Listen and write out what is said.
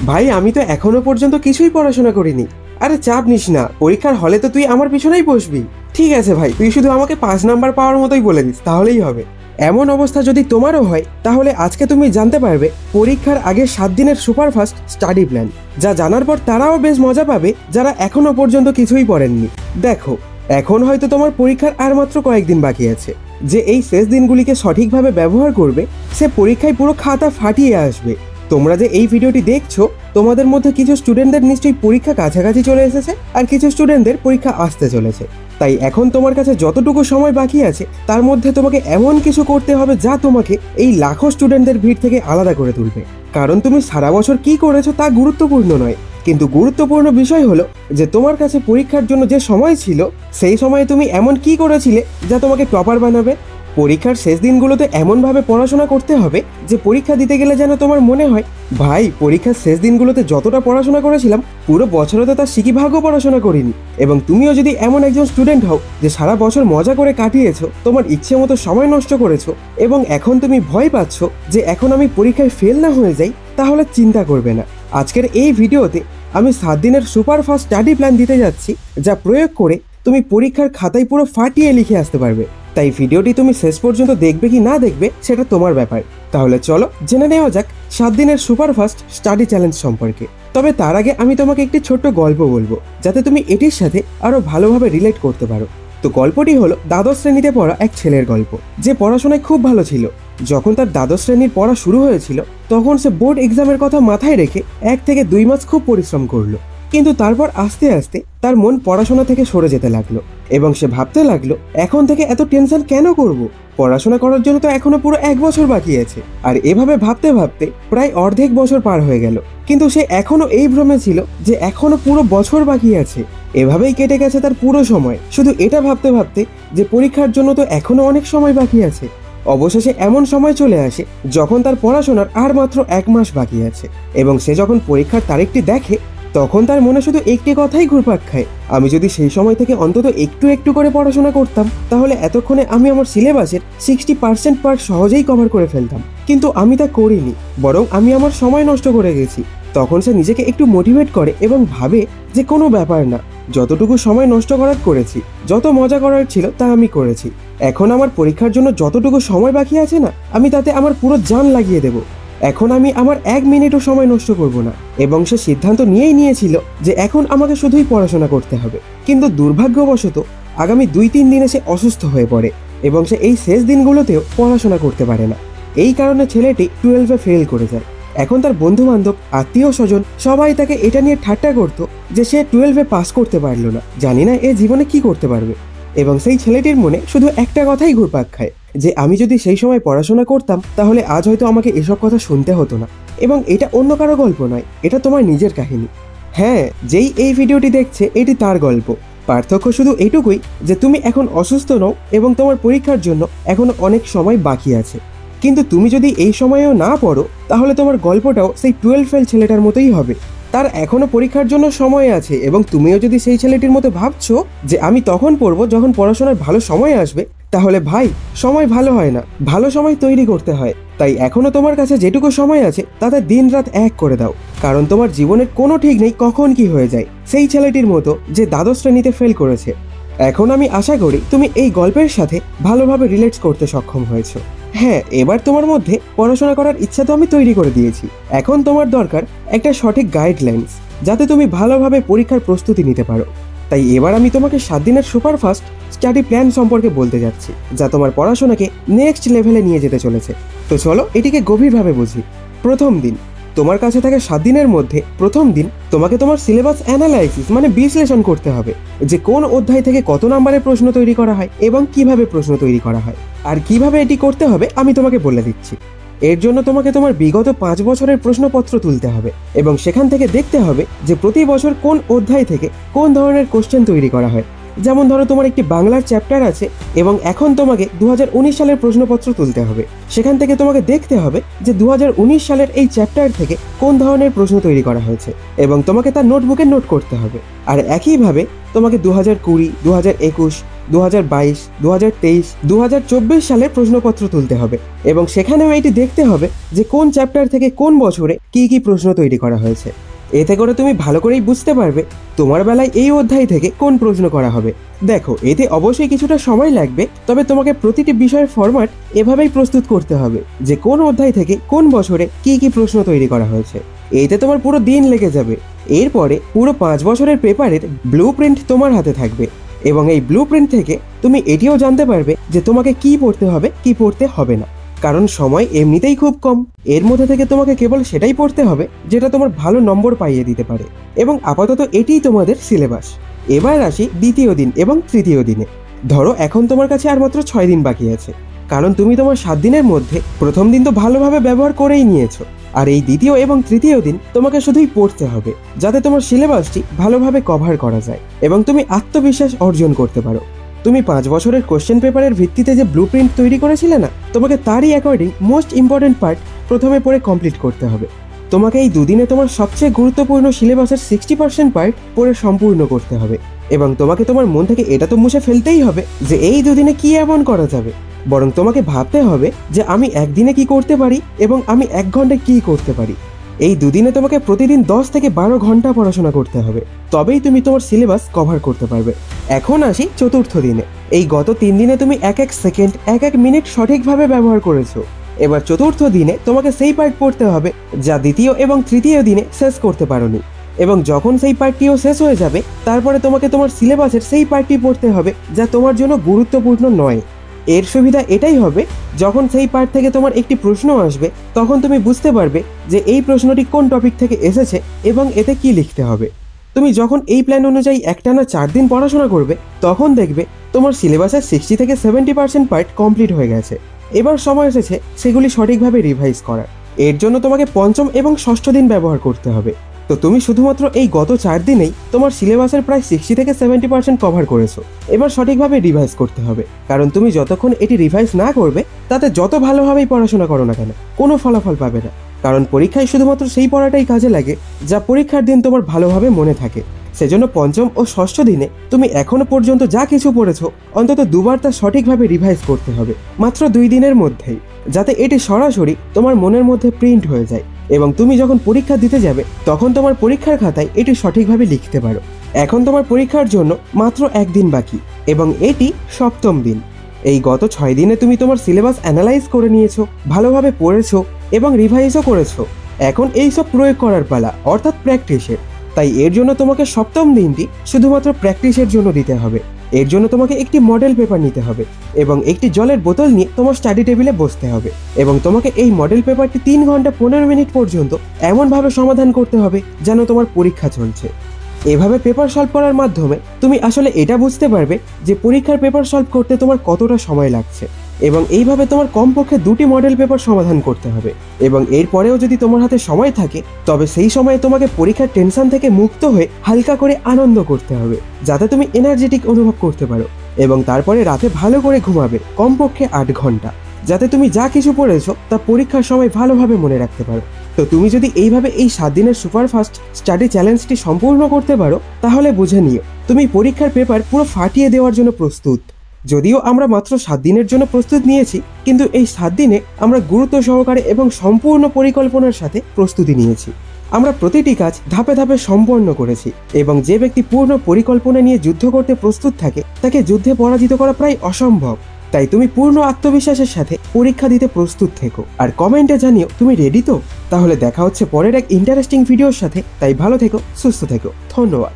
ভাই আমি তো এখনো পর্যন্ত কিছুই পড়াশোনা করিনি। আরে চাপ নিস না, পরীক্ষার হলে তো তুই আমার পিছনেই বসবি। ঠিক আছে ভাই, তুই শুধু আমাকে 5 নাম্বার পাওয়ার মতোই বলে দিস, তাহলেই হবে। এমন অবস্থা যদি তোমারও হয় তাহলে আজকে তুমি জানতে পারবে পরীক্ষার আগে 7 দিনের সুপারফাস্ট স্টাডি প্ল্যান, যা জানার পর তারাও বেশ মজা পাবে যারা এখনো পর্যন্ত কিছুই পড়েননি। দেখো, এখন হয়তো তোমার পরীক্ষার আর মাত্র কয়েকদিন বাকি আছে। যে এই শেষ দিনগুলিকে সঠিকভাবে ব্যবহার করবে সে পরীক্ষায় পুরো খাতা ফাটিয়ে আসবে। তোমরা যে এই ভিডিওটি দেখছো, তোমাদের মধ্যে কিছু স্টুডেন্টদের নিশ্চয়ই পরীক্ষা কাছাকাছি চলে এসেছে, আর কিছু স্টুডেন্টদের পরীক্ষা আসতে চলেছে। তাই এখন তোমার কাছে যতটুকু সময় বাকি আছে তার মধ্যে তোমাকে এমন কিছু করতে হবে যা তোমাকে এই লাখো স্টুডেন্টদের ভিড় থেকে আলাদা করে তুলবে। কারণ তুমি সারা বছর কি করেছো তা গুরুত্বপূর্ণ নয়, কিন্তু গুরুত্বপূর্ণ বিষয় হলো যে তোমার কাছে পরীক্ষার জন্য যে সময় ছিল সেই সময়ে তুমি এমন কি করেছিলে যা তোমাকে টপার বানাবে। পরীক্ষার শেষ দিনগুলোতে এমনভাবে পড়াশোনা করতে হবে যে পরীক্ষা দিতে গেলে যেন তোমার মনে হয়, ভাই পরীক্ষার শেষ দিনগুলোতে যতটা পড়াশোনা করেছিলাম পুরো বছরে তো তার সিকিভাগও পড়াশোনা করিনি। এবং তুমিও যদি এমন একজন স্টুডেন্ট হও যে সারা বছর মজা করে কাটিয়েছো, তোমার ইচ্ছে মতো সময় নষ্ট করেছো, এবং এখন তুমি ভয় পাচ্ছ যে এখন আমি পরীক্ষায় ফেল না হয়ে যাই, তাহলে চিন্তা করবে না। আজকের এই ভিডিওতে আমি 7 দিনের সুপারফাস্ট স্টাডি প্ল্যান দিতে যাচ্ছি, যা প্রয়োগ করে তুমি পরীক্ষার খাতায় পুরো ফাটিয়ে লিখে আসতে পারবে। তাই ভিডিওটি তুমি শেষ পর্যন্ত দেখবে কি না দেখবে সেটা তোমার ব্যাপার। তাহলে চলো জেনে নেওয়া যাক 7 দিনের সুপারফাস্ট স্টাডি চ্যালেঞ্জ সম্পর্কে। তবে তার আগে আমি তোমাকে একটি ছোট্ট গল্প বলবো, যাতে তুমি এটির সাথে আরো ভালোভাবে রিলেট করতে পারো। তো গল্পটি হলো দ্বাদশ শ্রেণীতে পড়া এক ছেলের গল্প, যে পড়াশোনায় খুব ভালো ছিল। যখন তার দ্বাদশ শ্রেণীর পড়া শুরু হয়েছিল তখন সে বোর্ড এক্সামের কথা মাথায় রেখে 1 থেকে 2 মাস খুব পরিশ্রম করলো। কিন্তু তারপর আস্তে আস্তে তার মন পড়াশোনা থেকে সরে যেতে লাগলো, এবং সে ভাবতে লাগলো এখন থেকে এত টেনশন কেন করব, পড়াশোনা করার জন্য তো এখনো পুরো 1 বছর বাকি আছে। আর এভাবে ভাবতে ভাবতে প্রায় অর্ধেক বছর পার হয়ে গেল, কিন্তু সে এখনো এই ভ্রমে ছিল যে এখনো পুরো বছর বাকি আছে। এভাবেই কেটে গেছে তার পুরো সময়, শুধু এটা ভাবতে ভাবতে যে পরীক্ষার জন্য তো এখনো অনেক সময় বাকি আছে। অবশেষে এমন সময় চলে আসে যখন তার পড়াশোনার আর মাত্র 1 মাস বাকি আছে, এবং সে যখন পরীক্ষার তারিখটি দেখে তখন তার মনে শুধু একটি কথাই ঘুরপাক খায়, আমি যদি সেই সময় থেকে অন্তত একটু একটু করে পড়াশোনা করতাম তাহলে এতক্ষণে আমি আমার সিলেবাসের 60% পার্ট সহজেই কভার করে ফেলতাম। কিন্তু আমি তা করিনি, বরং আমি আমার সময় নষ্ট করে গেছি। তখন সে নিজেকে একটু মোটিভেট করে এবং ভাবে যে কোনো ব্যাপার না, যতটুকু সময় নষ্ট করার করেছি, যত মজা করার ছিল তা আমি করেছি। এখন আমার পরীক্ষার জন্য যতটুকু সময় বাকি আছে না, আমি তাতে আমার পুরো জান লাগিয়ে দেব। এখন আমি আমার 1 মিনিটও সময় নষ্ট করব না। এবং সে সিদ্ধান্ত নিয়েই নিয়েছিল যে এখন আমাকে শুধুই পড়াশোনা করতে হবে। কিন্তু দুর্ভাগ্যবশত আগামী 2-3 দিনে সে অসুস্থ হয়ে পড়ে, এবং সে এই শেষ দিনগুলোতেও পড়াশোনা করতে পারে না। এই কারণে ছেলেটি 12-এ ফেল করে যায়। এখন তার বন্ধু বান্ধব, আত্মীয় স্বজন সবাই তাকে এটা নিয়ে ঠাট্টা করতো যে সে 12-এ পাস করতে পারলো না, জানি না এ জীবনে কি করতে পারবে। এবং সেই ছেলেটির মনে শুধু একটা কথাই ঘুরপাক খায় যে আমি যদি সেই সময় পড়াশোনা করতাম তাহলে আজ হয়তো আমাকে এসব কথা শুনতে হতো না। এবং এটা অন্য কারো গল্প নয়, এটা তোমার নিজের কাহিনী। হ্যাঁ, যেই এই ভিডিওটি দেখছে এটি তার গল্প। পার্থক্য শুধু এইটুকুই যে তুমি এখন অসুস্থ নও এবং তোমার পরীক্ষার জন্য এখনো অনেক সময় বাকি আছে। কিন্তু তুমি যদি এই সময়েও না পড়ো তাহলে তোমার গল্পটাও সেই 12 ফেল ছেলেটার মতোই হবে। তার এখনো পরীক্ষার জন্য সময় আছে, এবং তুমিও যদি সেই ছেলেটির মতো ভাবছো যে আমি তখন পড়বো যখন পড়াশোনার ভালো সময় আসবে, তাহলে ভাই সময় ভালো হয় না, ভালো সময় তৈরি করতে হয়। তাই এখনো তোমার কাছে যেটুকু সময় আছে তাতে দিন রাত এক করে দাও, কারণ তোমার জীবনের কোনো ঠিক নেই কখন কি হয়ে যায়, সেই ছেলেটির মতো যে দ্বাদশ শ্রেণীতে ফেল করেছে। এখন আমি আশা করি তুমি এই গল্পের সাথে ভালোভাবে রিলেট করতে সক্ষম হয়েছো। হ্যাঁ, এবার তোমার মধ্যে পড়াশোনা করার ইচ্ছা তো আমি তৈরি করে দিয়েছি। এখন তোমার দরকার একটা সঠিক গাইডলাইন্স, যাতে তুমি ভালোভাবে পরীক্ষার প্রস্তুতি নিতে পারো। তাই এবার আমি তোমাকে 7 দিনের সুপারফাস্ট স্টাডি প্ল্যান সম্পর্কে বলতে যাচ্ছি, যা তোমার পড়াশোনাকে নেক্সট লেভেলে নিয়ে যেতে চলেছে। তো চলো এটিকে গভীরভাবে বুঝি। প্রথম দিন, তোমার কাছে থাকে 7 দিনের মধ্যে প্রথম দিন তোমাকে তোমার সিলেবাস অ্যানালাইসিস মানে বিশ্লেষণ করতে হবে, যে কোন অধ্যায় থেকে কত নম্বরের প্রশ্ন তৈরি করা হয় এবং কিভাবে প্রশ্ন তৈরি করা হয়। আর কিভাবে এটি করতে হবে আমি তোমাকে বলে দিচ্ছি। এর জন্য তোমাকে তোমার বিগত 5 বছরের প্রশ্নপত্র তুলতে হবে, এবং সেখান থেকে দেখতে হবে যে প্রতি বছর কোন অধ্যায় থেকে কোন ধরনের কোশ্চেন তৈরি করা হয়। যেমন ধরো তোমার একটি বাংলার চ্যাপ্টার আছে এবং এখন তোমাকে 2019 সালের প্রশ্নপত্র তুলতে হবে। সেখান থেকে তোমাকে দেখতে হবে যে 2019 সালের এই চ্যাপ্টার থেকে কোন ধরনের প্রশ্ন তৈরি করা হয়েছে, এবং তোমাকে তার নোটবুকে নোট করতে হবে। আর একইভাবে তোমাকে 2020, 2021 2022, 2023, 2024 সালের প্রশ্নপত্র তুলতে হবে এবং সেখানেও এটি দেখতে হবে যে কোন চ্যাপ্টার থেকে কোন বছরে কি কি প্রশ্ন তৈরি করা হয়েছে। এতে করে তুমি ভালো করেই বুঝতে পারবে তোমার বেলায় এই অধ্যায় থেকে কোন প্রশ্ন করা হবে। দেখো, এতে অবশ্যই কিছুটা সময় লাগবে, তবে তোমাকে প্রতিটি বিষয়ের ফরম্যাট এভাবেই প্রস্তুত করতে হবে যে কোন অধ্যায় থেকে কোন বছরে কি কি প্রশ্ন তৈরি করা হয়েছে। এতে তোমার পুরো দিন লেগে যাবে। এরপরে পুরো 5 বছরের পেপারের ব্লু প্রিন্ট তোমার হাতে থাকবে এবং এই ব্লু প্রিন্ট থেকে তুমি এটিও জানতে পারবে যে তোমাকে কি পড়তে হবে কি পড়তে হবে না, কারণ সময় এমনিতেই খুব কম। এর মধ্যে থেকে তোমাকে কেবল সেটাই পড়তে হবে যেটা তোমার ভালো নম্বর পাইয়ে দিতে পারে। এবং আপাতত এটিই তোমাদের সিলেবাস। এবার আসি দ্বিতীয় দিন এবং তৃতীয় দিনে। ধরো এখন তোমার কাছে আর মাত্র 6 দিন বাকি আছে, কারণ তুমি তোমার 7 দিনের মধ্যে প্রথম দিন তো ভালোভাবে ব্যবহার করেই নিয়েছো, আর এই দ্বিতীয় এবং তৃতীয় দিন তোমাকে শুধুই পড়তে হবে যাতে তোমার সিলেবাসটি ভালোভাবে কভার করা যায় এবং তুমি আত্মবিশ্বাস অর্জন করতে পারো। তুমি 5 বছরের কোশ্চেন পেপারের ভিত্তিতে যে ব্লু প্রিন্ট তৈরি করেছিলে না, তোমাকে তারই অ্যাকর্ডিং মোস্ট ইম্পর্টেন্ট পার্ট প্রথমে পড়ে কমপ্লিট করতে হবে। তোমাকে এই দুদিনে তোমার সবচেয়ে গুরুত্বপূর্ণ সিলেবাসের 60% পার্ট পড়ে সম্পূর্ণ করতে হবে এবং তোমাকে তোমার মন থেকে এটা তো মুছে ফেলতেই হবে যে এই দুদিনে কি এমন করা যাবে, বরং তোমাকে ভাবতে হবে যে আমি একদিনে কি করতে পারি এবং আমি 1 ঘন্টায় কি করতে পারি। এই দুদিনে তোমাকে প্রতিদিন 10 থেকে 12 ঘন্টা পড়াশোনা করতে হবে, তবেই তুমি তোমার সিলেবাস কভার করতে পারবে। এখন আসি চতুর্থ দিনে। এই গত 3 দিনে তুমি এক এক সেকেন্ড এক এক মিনিট সঠিকভাবে ব্যবহার করেছো। এবার চতুর্থ দিনে তোমাকে সেই পার্ট পড়তে হবে যা দ্বিতীয় এবং তৃতীয় দিনে শেষ করতে পারোনি, এবং যখন সেই পার্টটিও শেষ হয়ে যাবে তারপরে তোমাকে তোমার সিলেবাসের সেই পার্টটি পড়তে হবে যা তোমার জন্য গুরুত্বপূর্ণ নয়। এর সুবিধা এটাই হবে, যখন সেই পার্ট থেকে তোমার একটি প্রশ্ন আসবে তখন তুমি বুঝতে পারবে যে এই প্রশ্নটি কোন টপিক থেকে এসেছে এবং এতে কি লিখতে হবে। তুমি যখন এই প্ল্যান অনুযায়ী একটানা 4 দিন পড়াশোনা করবে তখন দেখবে তোমার সিলেবাসের 60 থেকে 70% পার্ট কমপ্লিট হয়ে গেছে। এবার সময় এসেছে সেগুলি সঠিকভাবে রিভাইজ করার। এর জন্য তোমাকে পঞ্চম এবং ষষ্ঠ দিন ব্যবহার করতে হবে। তো তুমি শুধুমাত্র এই গত 4 দিনেই তোমার সিলেবাসের প্রায় 60 থেকে 70% কভার করেছো। এবার সঠিকভাবে রিভাইজ করতে হবে, কারণ তুমি যতক্ষণ এটি রিভাইজ না করবে তাতে যত ভালোভাবেই পড়াশোনা করো না কেন কোনো ফলাফল পাবে না, কারণ পরীক্ষায় শুধুমাত্র সেই পড়াটাই কাজে লাগে যা পরীক্ষার দিন তোমার ভালোভাবে মনে থাকে। সেজন্য পঞ্চম ও ষষ্ঠ দিনে তুমি এখনো পর্যন্ত যা কিছু পড়েছো অন্তত 2 বার তা সঠিকভাবে রিভাইজ করতে হবে, মাত্র 2 দিনের মধ্যেই, যাতে এটি সরাসরি তোমার মনের মধ্যে প্রিন্ট হয়ে যায় এবং তুমি যখন পরীক্ষা দিতে যাবে তখন তোমার পরীক্ষার খাতায় এটি সঠিকভাবে লিখতে পারো। এখন তোমার পরীক্ষার জন্য মাত্র 1 দিন বাকি এবং এটি সপ্তম দিন। এই গত 6 দিনে তুমি তোমার সিলেবাস অ্যানালাইজ করে নিয়েছো, ভালোভাবে পড়েছো এবং রিভাইজও করেছো। এখন এই সব প্রয়োগ করার পালা, অর্থাৎ প্র্যাকটিসের। তাই এর জন্য তোমাকে সপ্তম দিনটি শুধুমাত্র প্র্যাকটিসের জন্য দিতে হবে। এর জন্য তোমাকে একটি মডেল পেপার নিতে হবে এবং একটি জলের বোতল নিয়ে তোমার স্টাডি টেবিলে বসতে হবে এবং তোমাকে এই মডেল পেপারটি 3 ঘন্টা 15 মিনিট পর্যন্ত এমনভাবে সমাধান করতে হবে যেন তোমার পরীক্ষা চলছে। এভাবে পেপার সলভ করার মাধ্যমে তুমি আসলে এটা বুঝতে পারবে যে পরীক্ষার পেপার সলভ করতে তোমার কতটা সময় লাগছে এবং এইভাবে তোমার কমপক্ষে 2টি মডেল পেপার সমাধান করতে হবে। এবং এরপরেও যদি তোমার হাতে সময় থাকে তবে সেই সময়ে তোমাকে পরীক্ষার টেনশন থেকে মুক্ত হয়ে হালকা করে আনন্দ করতে হবে যাতে তুমি এনার্জেটিক অনুভব করতে পারো, এবং তারপরে রাতে ভালো করে ঘুমাবে কমপক্ষে 8 ঘন্টা, যাতে তুমি যা কিছু পড়েছো তা পরীক্ষার সময় ভালোভাবে মনে রাখতে পারো। তো তুমি যদি এইভাবে এই 7 দিনের সুপারফাস্ট স্টাডি চ্যালেঞ্জটি সম্পূর্ণ করতে পারো তাহলে বুঝে নিও তুমি পরীক্ষার পেপার পুরো ফাটিয়ে দেওয়ার জন্য প্রস্তুত। যদিও আমরা মাত্র 7 দিনের জন্য প্রস্তুত নিয়েছি, কিন্তু এই 7 দিনে আমরা গুরুত্ব সহকারে এবং সম্পূর্ণ পরিকল্পনার সাথে প্রস্তুতি নিয়েছি। আমরা প্রতিটি কাজ ধাপে ধাপে সম্পন্ন করেছি এবং যে ব্যক্তি পূর্ণ পরিকল্পনা নিয়ে যুদ্ধ করতে প্রস্তুত থাকে তাকে যুদ্ধে পরাজিত করা প্রায় অসম্ভব। তাই তুমি পূর্ণ আত্মবিশ্বাসের সাথে পরীক্ষা দিতে প্রস্তুত থেকো আর কমেন্টে জানিও তুমি রেডি তো। তাহলে দেখা হচ্ছে পরের এক ইন্টারেস্টিং ভিডিওর সাথে। তাই ভালো থেকো, সুস্থ থেকো, ধন্যবাদ।